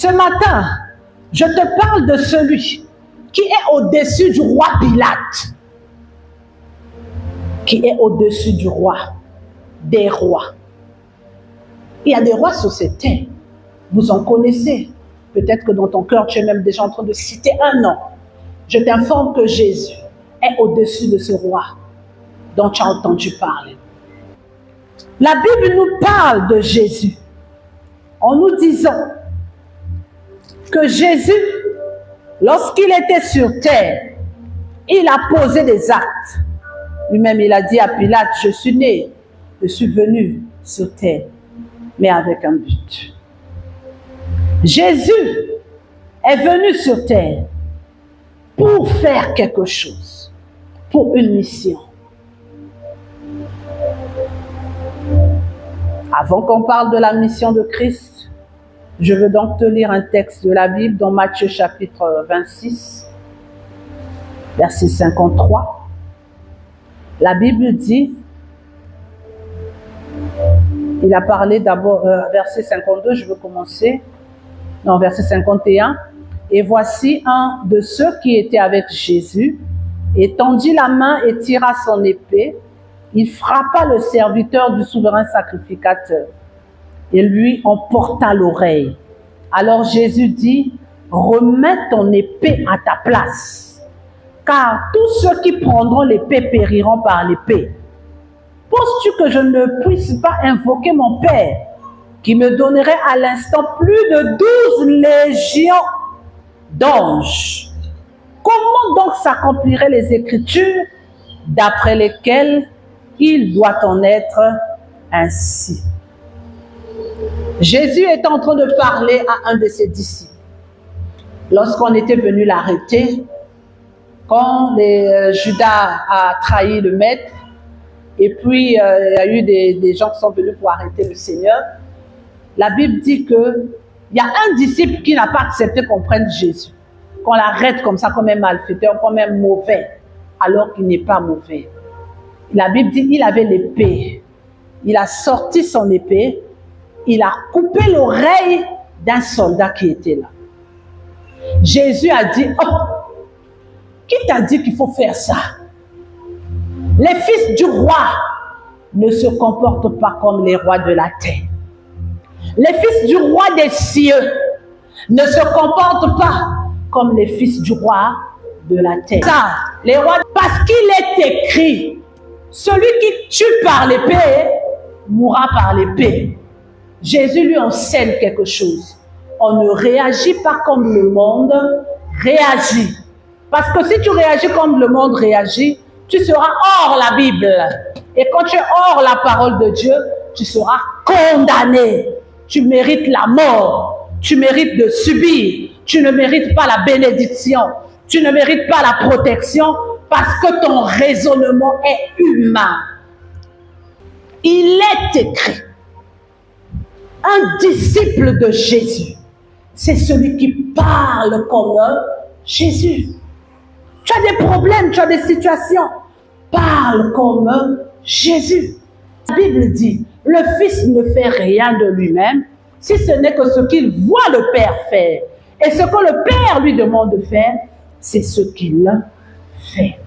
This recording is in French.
Ce matin, je te parle de celui qui est au-dessus du roi Pilate, qui est au-dessus du roi, des rois. Il y a des rois sur cette terre, vous en connaissez. Peut-être que dans ton cœur, tu es même déjà en train de citer un nom. Je t'informe que Jésus est au-dessus de ce roi dont tu as entendu parler. La Bible nous parle de Jésus en nous disant que Jésus, lorsqu'il était sur terre, il a posé des actes. Lui-même, il a dit à Pilate, je suis né, je suis venu sur terre, mais avec un but. Jésus est venu sur terre pour faire quelque chose, pour une mission. Avant qu'on parle de la mission de Christ, je veux donc te lire un texte de la Bible dans Matthieu chapitre 26, verset 53. La Bible dit, il a parlé d'abord, verset 52, je veux commencer, non, verset 51. Et voici un de ceux qui étaient avec Jésus, et tendit la main et tira son épée. Il frappa le serviteur du souverain sacrificateur et lui en porta l'oreille. Alors Jésus dit, remets ton épée à ta place, car tous ceux qui prendront l'épée périront par l'épée. Penses-tu que je ne puisse pas invoquer mon Père, qui me donnerait à l'instant plus de 12 légions d'anges? Comment donc s'accompliraient les Écritures d'après lesquelles il doit en être ainsi? Jésus est en train de parler à un de ses disciples. Lorsqu'on était venu l'arrêter, quand Judas a trahi le maître, et puis il y a eu des gens qui sont venus pour arrêter le Seigneur, la Bible dit qu'il y a un disciple qui n'a pas accepté qu'on prenne Jésus, qu'on l'arrête comme ça, comme un malfaiteur, comme un mauvais, alors qu'il n'est pas mauvais. La Bible dit qu'il avait l'épée. Il a sorti son épée, il a coupé l'oreille d'un soldat qui était là. Jésus a dit, oh, qui t'a dit qu'il faut faire ça? Les fils du roi ne se comportent pas comme les rois de la terre. Les fils du roi des cieux ne se comportent pas comme les fils du roi de la terre. Ça, les rois, parce qu'il est écrit, celui qui tue par l'épée mourra par l'épée. Jésus lui enseigne quelque chose. On ne réagit pas comme le monde réagit. Parce que si tu réagis comme le monde réagit, tu seras hors la Bible. Et quand tu es hors la parole de Dieu, tu seras condamné. Tu mérites la mort. Tu mérites de subir. Tu ne mérites pas la bénédiction. Tu ne mérites pas la protection parce que ton raisonnement est humain. Il est écrit. Un disciple de Jésus, c'est celui qui parle comme Jésus. Tu as des problèmes, tu as des situations. Parle comme Jésus. La Bible dit, le Fils ne fait rien de lui-même, si ce n'est que ce qu'il voit le Père faire. Et ce que le Père lui demande de faire, c'est ce qu'il fait.